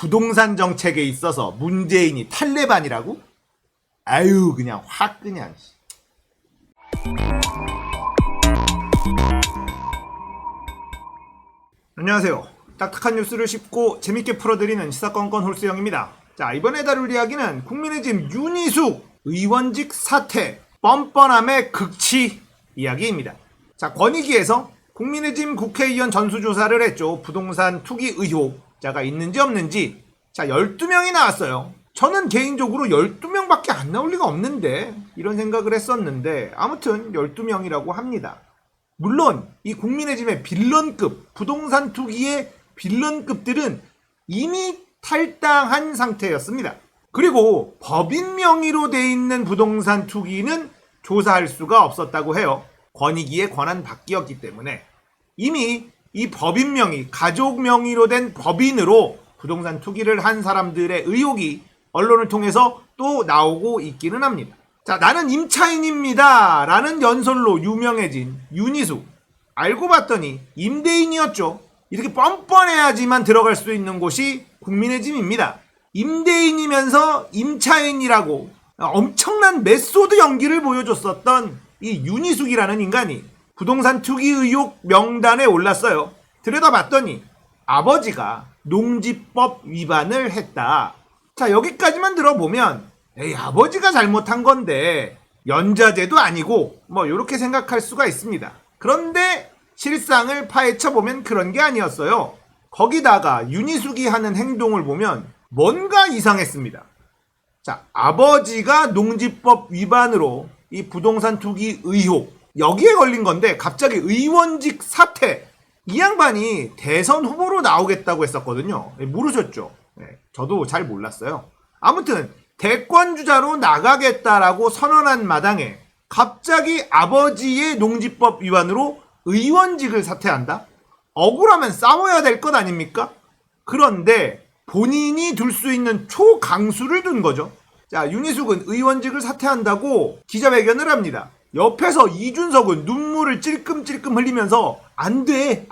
부동산 정책에 있어서 문재인이 탈레반이라고? 아유 그냥 확 그냥. 안녕하세요. 딱딱한 뉴스를 쉽고 재밌게 풀어드리는 시사건건 홀수영입니다. 자, 이번에 다룰 이야기는 국민의힘 윤희숙 의원직 사퇴 뻔뻔함의 극치 이야기입니다. 자, 권익위에서 국민의힘 국회의원 전수조사를 했죠. 부동산 투기 의혹자가 있는지 없는지. 자, 12명이 나왔어요. 저는 개인적으로 12명밖에 안 나올 리가 없는데 이런 생각을 했었는데 아무튼 12명이라고 합니다. 물론 이 국민의힘의 빌런급, 부동산 투기의 빌런급들은 이미 탈당한 상태였습니다. 그리고 법인 명의로 돼 있는 부동산 투기는 조사할 수가 없었다고 해요. 권익위의 권한 밖이었기 때문에 이미 이 법인 명의, 가족 명의로 된 법인으로 부동산 투기를 한 사람들의 의혹이 언론을 통해서 또 나오고 있기는 합니다. 자, 나는 임차인입니다 라는 연설로 유명해진 윤희숙. 알고 봤더니 임대인이었죠. 이렇게 뻔뻔해야지만 들어갈 수 있는 곳이 국민의힘입니다. 임대인이면서 임차인이라고 엄청난 메소드 연기를 보여줬었던 이 윤희숙이라는 인간이 부동산 투기 의혹 명단에 올랐어요. 들여다봤더니 아버지가 농지법 위반을 했다. 자, 여기까지만 들어보면 에이, 아버지가 잘못한 건데 연좌제도 아니고 뭐 이렇게 생각할 수가 있습니다. 그런데 실상을 파헤쳐보면 그런 게 아니었어요. 거기다가 윤희숙이 하는 행동을 보면 뭔가 이상했습니다. 자, 아버지가 농지법 위반으로 이 부동산 투기 의혹 여기에 걸린 건데 갑자기 의원직 사퇴. 이 양반이 대선 후보로 나오겠다고 했었거든요. 모르셨죠? 네, 저도 잘 몰랐어요. 아무튼 대권주자로 나가겠다라고 선언한 마당에 갑자기 아버지의 농지법 위반으로 의원직을 사퇴한다? 억울하면 싸워야 될 것 아닙니까? 그런데 본인이 둘 수 있는 초강수를 둔 거죠. 자, 윤희숙은 의원직을 사퇴한다고 기자회견을 합니다. 옆에서 이준석은 눈물을 찔끔찔끔 흘리면서 안 돼,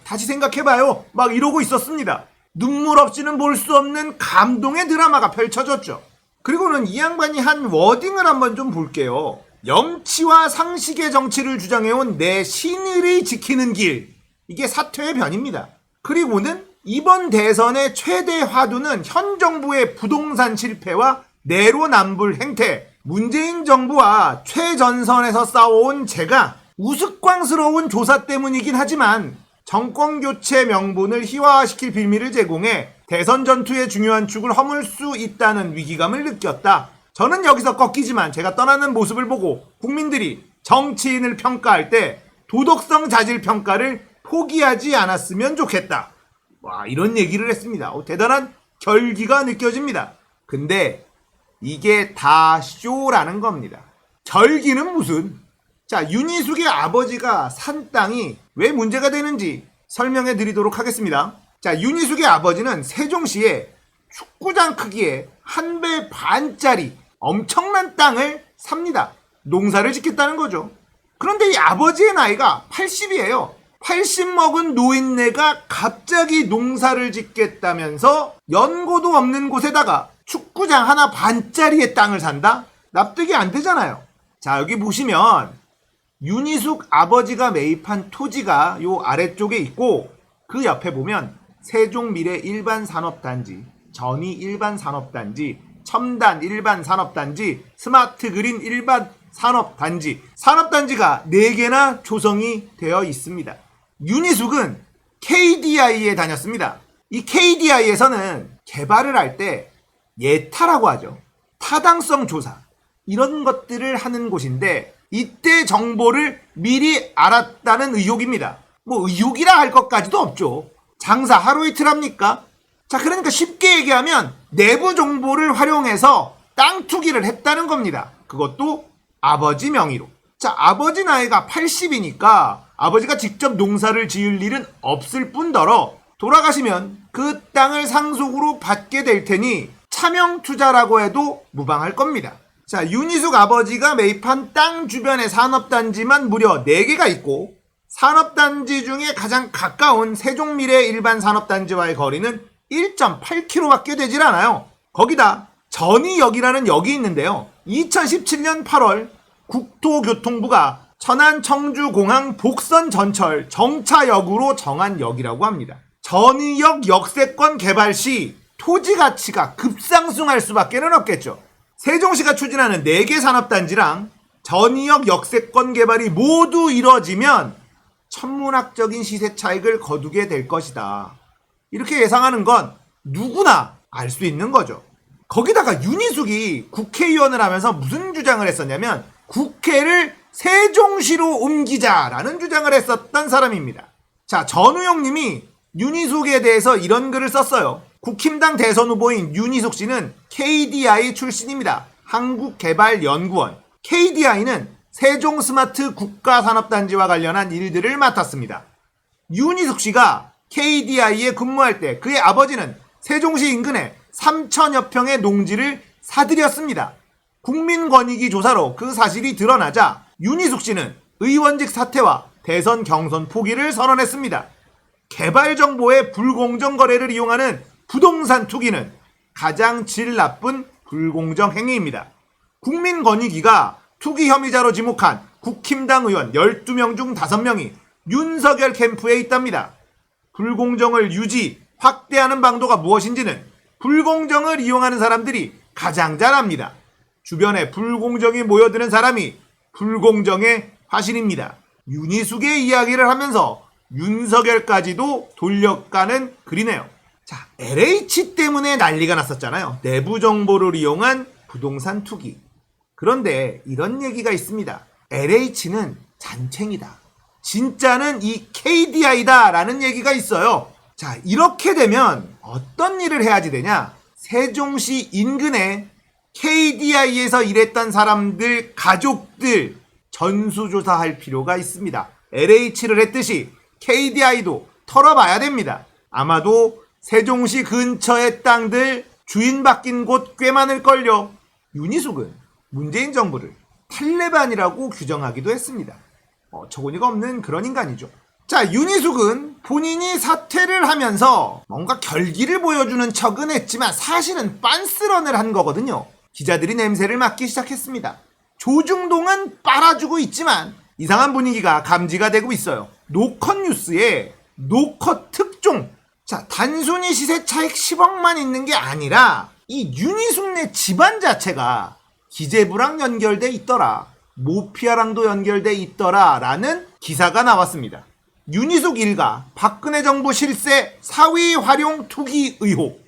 다시 생각해봐요 막 이러고 있었습니다. 눈물 없이는 볼 수 없는 감동의 드라마가 펼쳐졌죠. 그리고는 이 양반이 한 워딩을 한번 좀 볼게요. 염치와 상식의 정치를 주장해온 내 신의를 지키는 길. 이게 사퇴의 변입니다. 그리고는 이번 대선의 최대 화두는 현 정부의 부동산 실패와 내로남불 행태. 문재인 정부와 최전선에서 싸워온 제가 우스꽝스러운 조사 때문이긴 하지만 정권교체 명분을 희화화시킬 빌미를 제공해 대선 전투의 중요한 축을 허물 수 있다는 위기감을 느꼈다. 저는 여기서 꺾이지만 제가 떠나는 모습을 보고 국민들이 정치인을 평가할 때 도덕성 자질 평가를 포기하지 않았으면 좋겠다. 와, 이런 얘기를 했습니다. 대단한 결기가 느껴집니다. 근데 이게 다 쇼라는 겁니다. 결기는 무슨? 자, 윤희숙의 아버지가 산 땅이 왜 문제가 되는지 설명해 드리도록 하겠습니다. 자, 윤희숙의 아버지는 세종시에 축구장 크기의 1배 반짜리 엄청난 땅을 삽니다. 농사를 짓겠다는 거죠. 그런데 이 아버지의 나이가 80이에요. 80 먹은 노인네가 갑자기 농사를 짓겠다면서 연고도 없는 곳에다가 축구장 하나 반짜리의 땅을 산다? 납득이 안 되잖아요. 자, 여기 보시면 윤희숙 아버지가 매입한 토지가 요 아래쪽에 있고 그 옆에 보면 세종미래 일반산업단지, 전이 일반산업단지, 첨단 일반산업단지, 스마트그린 일반산업단지, 산업단지가 4개나 조성이 되어 있습니다. 윤희숙은 KDI에 다녔습니다. 이 KDI에서는 개발을 할 때 예타라고 하죠. 타당성 조사. 이런 것들을 하는 곳인데 이때 정보를 미리 알았다는 의혹입니다. 뭐 의혹이라 할 것까지도 없죠. 장사 하루 이틀 합니까? 자, 그러니까 쉽게 얘기하면 내부 정보를 활용해서 땅 투기를 했다는 겁니다. 그것도 아버지 명의로. 자, 아버지 나이가 80이니까 아버지가 직접 농사를 지을 일은 없을 뿐더러 돌아가시면 그 땅을 상속으로 받게 될 테니 차명 투자라고 해도 무방할 겁니다. 자, 윤희숙 아버지가 매입한 땅 주변의 산업단지만 무려 4개가 있고 산업단지 중에 가장 가까운 세종미래 일반산업단지와의 거리는 1.8km밖에 되질 않아요. 거기다 전이역이라는 역이 있는데요. 2017년 8월 국토교통부가 천안 청주공항 복선 전철 정차역으로 정한 역이라고 합니다. 전이역 역세권 개발 시 토지 가치가 급상승할 수밖에 없겠죠. 세종시가 추진하는 4개 산업단지랑 전이역 역세권 개발이 모두 이뤄지면 천문학적인 시세 차익을 거두게 될 것이다. 이렇게 예상하는 건 누구나 알 수 있는 거죠. 거기다가 윤희숙이 국회의원을 하면서 무슨 주장을 했었냐면 국회를 세종시로 옮기자라는 주장을 했었던 사람입니다. 자, 전우영 님이 윤희숙에 대해서 이런 글을 썼어요. 국힘당 대선 후보인 윤희숙 씨는 KDI 출신입니다. 한국개발연구원. KDI는 세종 스마트 국가산업단지와 관련한 일들을 맡았습니다. 윤희숙 씨가 KDI에 근무할 때 그의 아버지는 세종시 인근에 3천여 평의 농지를 사들였습니다. 국민권익위 조사로 그 사실이 드러나자 윤희숙 씨는 의원직 사퇴와 대선 경선 포기를 선언했습니다. 개발 정보의 불공정 거래를 이용하는 부동산 투기는 가장 질 나쁜 불공정 행위입니다. 국민권익위가 투기 혐의자로 지목한 국힘당 의원 12명 중 5명이 윤석열 캠프에 있답니다. 불공정을 유지, 확대하는 방도가 무엇인지는 불공정을 이용하는 사람들이 가장 잘 압니다. 주변에 불공정이 모여드는 사람이 불공정의 화신입니다. 윤희숙의 이야기를 하면서 윤석열까지도 돌려가는 글이네요. 자, LH 때문에 난리가 났었잖아요. 내부 정보를 이용한 부동산 투기. 그런데 이런 얘기가 있습니다. LH는 잔챙이다. 진짜는 이 KDI다 라는 얘기가 있어요. 자, 이렇게 되면 어떤 일을 해야지 되냐? 세종시 인근에 KDI에서 일했던 사람들, 가족들 전수조사할 필요가 있습니다. LH를 했듯이 KDI도 털어봐야 됩니다. 아마도 세종시 근처의 땅들 주인 바뀐 곳 꽤 많을걸요. 윤희숙은 문재인 정부를 탈레반이라고 규정하기도 했습니다. 어처구니가 없는 그런 인간이죠. 자, 윤희숙은 본인이 사퇴를 하면서 뭔가 결기를 보여주는 척은 했지만 사실은 빤스런을 한 거거든요. 기자들이 냄새를 맡기 시작했습니다. 조중동은 빨아주고 있지만 이상한 분위기가 감지가 되고 있어요. 노컷 뉴스에 노컷 특종. 자, 단순히 시세 차익 10억만 있는 게 아니라 이 윤희숙네 집안 자체가 기재부랑 연결돼 있더라. 모피아랑도 연결돼 있더라 라는 기사가 나왔습니다. 윤희숙 일가 박근혜 정부 실세 사위 활용 투기 의혹.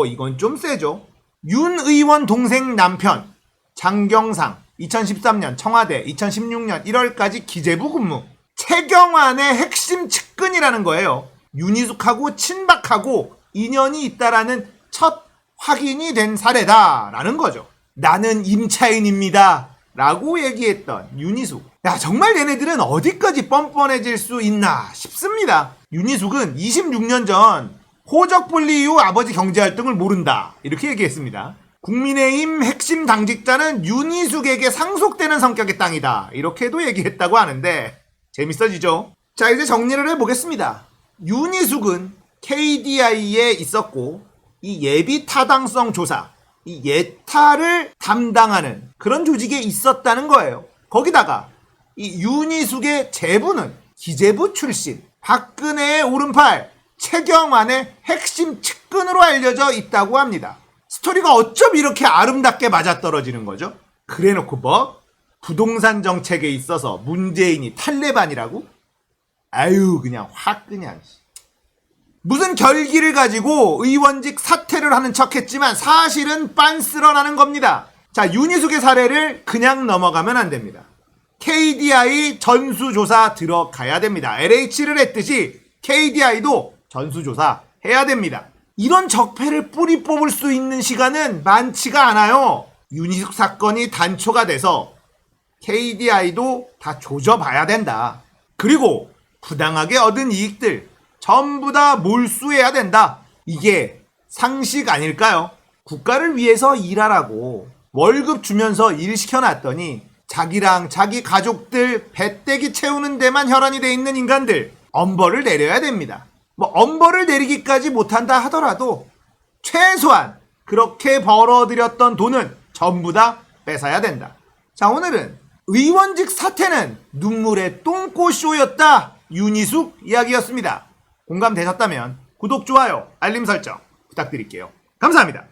이건 좀 세죠. 윤 의원 동생 남편 장경상 2013년 청와대 2016년 1월까지 기재부 근무. 최경환의 핵심 측근이라는 거예요. 윤희숙하고 친박하고 인연이 있다라는 첫 확인이 된 사례다라는 거죠. 나는 임차인입니다 라고 얘기했던 윤희숙. 야, 정말 얘네들은 어디까지 뻔뻔해질 수 있나 싶습니다. 윤희숙은 26년 전 호적분리 이후 아버지 경제활동을 모른다 이렇게 얘기했습니다. 국민의힘 핵심 당직자는 윤희숙에게 상속되는 성격의 땅이다 이렇게도 얘기했다고 하는데 재밌어지죠? 자, 이제 정리를 해보겠습니다. 윤희숙은 KDI에 있었고 이 예비 타당성 조사, 이 예타를 담당하는 그런 조직에 있었다는 거예요. 거기다가 이 윤희숙의 제부는 기재부 출신, 박근혜의 오른팔 최경환의 핵심 측근으로 알려져 있다고 합니다. 스토리가 어쩜 이렇게 아름답게 맞아떨어지는 거죠? 그래놓고 뭐? 부동산 정책에 있어서 문재인이 탈레반이라고? 아유, 그냥 확 그냥. 무슨 결기를 가지고 의원직 사퇴를 하는 척했지만 사실은 빤스런하는 겁니다. 자, 윤희숙의 사례를 그냥 넘어가면 안 됩니다. KDI 전수조사 들어가야 됩니다. LH를 했듯이 KDI도 전수조사 해야 됩니다. 이런 적폐를 뿌리 뽑을 수 있는 시간은 많지가 않아요. 윤희숙 사건이 단초가 돼서 KDI도 다 조져봐야 된다. 그리고 부당하게 얻은 이익들 전부 다 몰수해야 된다. 이게 상식 아닐까요? 국가를 위해서 일하라고 월급 주면서 일 시켜놨더니 자기랑 자기 가족들 배때기 채우는 데만 혈안이 돼 있는 인간들 엄벌을 내려야 됩니다. 뭐 엄벌을 내리기까지 못한다 하더라도 최소한 그렇게 벌어들였던 돈은 전부 다 뺏어야 된다. 자, 오늘은 의원직 사퇴는 눈물의 똥꼬쇼였다. 윤희숙 이야기였습니다. 공감되셨다면 구독, 좋아요, 알림 설정 부탁드릴게요. 감사합니다.